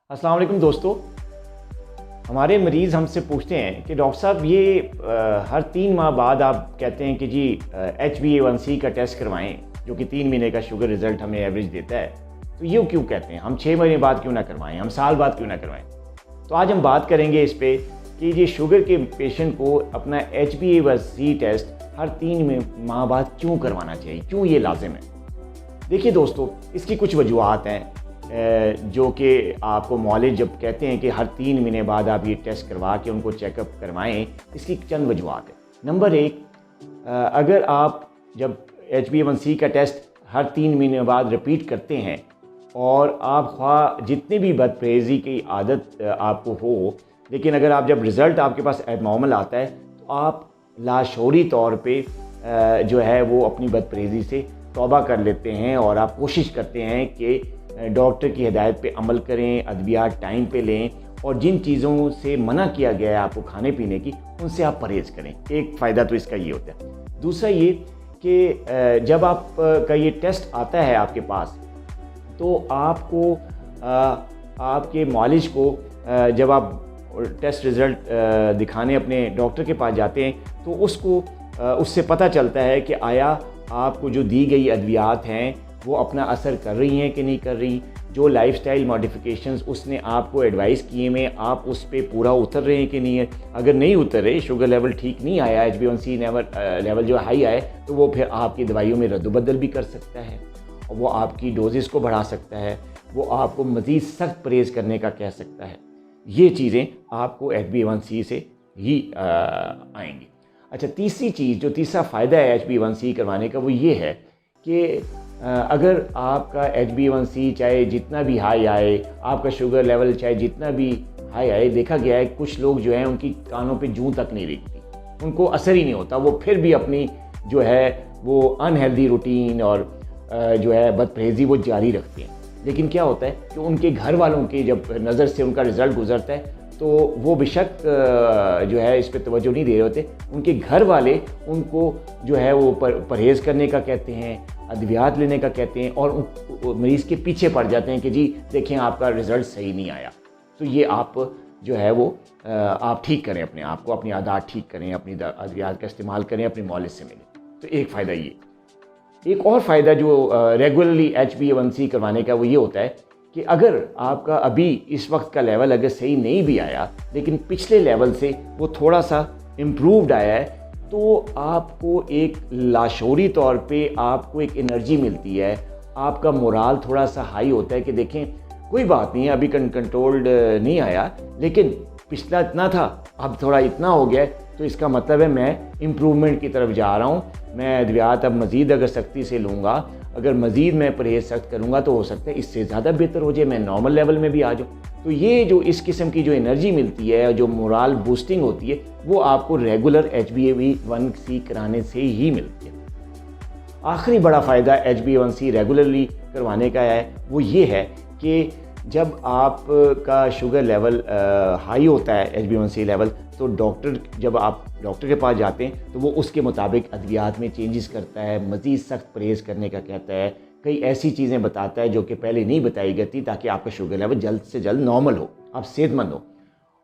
अस्सलाम वालेकुम दोस्तों। हमारे मरीज़ हमसे पूछते हैं कि डॉक्टर साहब ये हर 3 माह बाद आप कहते हैं कि जी HbA1c का टेस्ट करवाएं जो कि 3 महीने का शुगर रिज़ल्ट हमें एवरेज देता है, तो ये क्यों कहते हैं? हम 6 महीने बाद क्यों ना करवाएं, हम साल बाद क्यों ना करवाएं? तो आज हम बात करेंगे इस पे कि ये शुगर के पेशेंट को अपना HbA1c टेस्ट हर 3 माह बाद क्यों करवाना चाहिए, क्यों ये लाजिम है। देखिए दोस्तों, इसकी कुछ वजूहत हैं जो कि आपको मौलिद जब कहते हैं कि हर 3 महीने बाद आप ये टेस्ट करवा के उनको चेकअप करवाएं, इसकी चंद वजूहत है। नंबर 1, अगर आप जब HbA1c का टेस्ट हर 3 महीने बाद रिपीट करते हैं और आप ख्वाह जितनी भी बदपरहेज़ी की आदत आपको हो, लेकिन अगर आप जब रिज़ल्ट आपके पास एबनॉर्मल आता है तो आप लाशऊरी तौर पे जो है वो अपनी बदपरहेज़ी से तौबा कर लेते हैं और आप कोशिश करते हैं कि डॉक्टर की हिदायत पे अमल करें, अद्वियात टाइम पे लें और जिन चीज़ों से मना किया गया है आपको खाने पीने की, उनसे आप परहेज़ करें। एक फ़ायदा तो इसका ये होता है। दूसरा ये कि जब आप का ये टेस्ट आता है आपके पास, तो आपको आपके मालिज को जब आप टेस्ट रिज़ल्ट दिखाने अपने डॉक्टर के पास जाते हैं तो उसको उससे पता चलता है कि आया आपको जो दी गई अद्वियात हैं वो अपना असर कर रही हैं कि नहीं कर रही, जो लाइफस्टाइल मॉडिफिकेशंस उसने आपको एडवाइस किए में आप उस पे पूरा उतर रहे हैं कि नहीं है। अगर नहीं उतर रहे, शुगर लेवल ठीक नहीं आया, HbA1c लेवल जो हाई आए, तो वो फिर आपकी दवाइयों में रद्दबदल भी कर सकता है और वो आपकी डोजेस को बढ़ा सकता है, वो आपको मज़ीद सख्त परहेज़ करने का कह सकता है। ये चीज़ें आपको HbA1c से ही आएंगी। अच्छा, तीसरी चीज़, जो तीसरा फ़ायदा है HbA1c करवाने का, वो ये है कि अगर आपका HbA1c चाहे जितना भी हाई आए, आपका शुगर लेवल चाहे जितना भी हाई आए, देखा गया है कुछ लोग जो हैं उनकी कानों पे जूं तक नहीं दिखती, उनको असर ही नहीं होता, वो फिर भी अपनी जो है वो अनहेल्दी रूटीन और जो है बदपरहेज़ी वो जारी रखते हैं। लेकिन क्या होता है कि उनके घर वालों के जब नज़र से उनका रिज़ल्ट गुजरता है तो वो बेशक जो है इस पर तवज्जो नहीं दे रहे होते, उनके घर वाले उनको जो है वो परहेज़ करने का कहते हैं, अद्वियात लेने का कहते हैं और मरीज़ के पीछे पड़ जाते हैं कि जी देखें आपका रिज़ल्ट सही नहीं आया। तो ये आप जो है वो आप ठीक करें अपने आप को, अपनी आदत ठीक करें, अपनी अद्वियात का इस्तेमाल करें, अपनी मौलिद से मिलें। तो एक फ़ायदा ये। एक और फ़ायदा जो रेगुलरली HbA1c करवाने का, वो ये होता है कि अगर आपका अभी इस वक्त का लेवल अगर सही नहीं भी आया, लेकिन पिछले लेवल से वो थोड़ा सा इम्प्रूव्ड आया है, तो आपको एक लाशऊरी तौर पे आपको एक एनर्जी मिलती है, आपका मोराल थोड़ा सा हाई होता है कि देखें कोई बात नहीं है, अभी कंट्रोल्ड नहीं आया, लेकिन पिछला इतना था अब थोड़ा इतना हो गया, तो इसका मतलब है मैं इम्प्रूवमेंट की तरफ जा रहा हूँ, मैं अद्वियात अब मज़ीद अगर सख्ती से लूँगा, अगर मज़ीद मैं परहेज़ सख्त करूँगा तो हो सकता है इससे ज़्यादा बेहतर हो जाए, मैं नॉर्मल लेवल में भी आ जाऊँ। तो ये जो इस किस्म की जो एनर्जी मिलती है, जो मोराल बूस्टिंग होती है, वो आपको रेगुलर HbA1c कराने से ही मिलती है। आखिरी बड़ा फ़ायदा HbA1c रेगुलरली करवाने का है, वो ये है कि जब आपका शुगर लेवल हाई होता है HbA1c लेवल, तो जब आप डॉक्टर के पास जाते हैं तो वो उसके मुताबिक अद्वियात में चेंजेस करता है, मज़ीद सख्त परहेज़ करने का कहता है, कई ऐसी चीज़ें बताता है जो कि पहले नहीं बताई गई थी, ताकि आपका शुगर लेवल जल्द से जल्द नॉर्मल हो, आप सेहतमंद हो।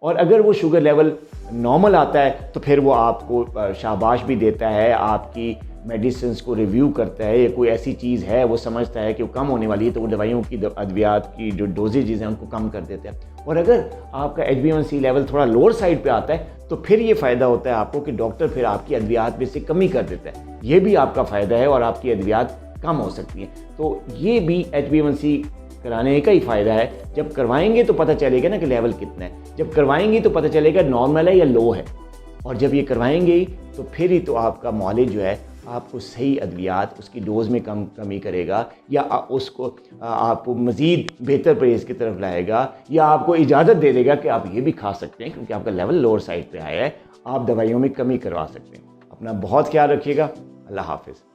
और अगर वो शुगर लेवल नॉर्मल आता है तो फिर वो आपको शाबाश भी देता है, आपकी मेडिसिन को रिव्यू करता है, ये कोई ऐसी चीज़ है वो समझता है कि वो कम होने वाली है, तो वो दवाइयों की अद्वियात की जो डोजेज हैं उनको कम कर देता है। और अगर आपका HbA1c लेवल थोड़ा लोअर साइड पे आता है तो फिर ये फ़ायदा होता है आपको कि डॉक्टर फिर आपकी अद्वियात में से कमी कर देता है, ये भी आपका फ़ायदा है और आपकी अद्वियात कम हो सकती हैं। तो ये भी HbA1c कराने का ही फ़ायदा है। जब करवाएंगे तो पता चलेगा ना कि लेवल कितना है, जब करवाएंगे तो पता चलेगा नॉर्मल है या लो है, और जब ये करवाएंगे ही तो फिर ही तो आपका मौलिद जो है आपको सही अद्वियात उसकी डोज़ में कमी करेगा, या उसको आपको मज़ीद बेहतर परहेज़ की तरफ लाएगा, या आपको इजाज़त दे देगा कि आप ये भी खा सकते हैं क्योंकि आपका लेवल लोअर साइड पे आया है, आप दवाइयों में कमी करवा सकते हैं। अपना बहुत ख्याल रखिएगा। अल्लाह हाफ़िज़।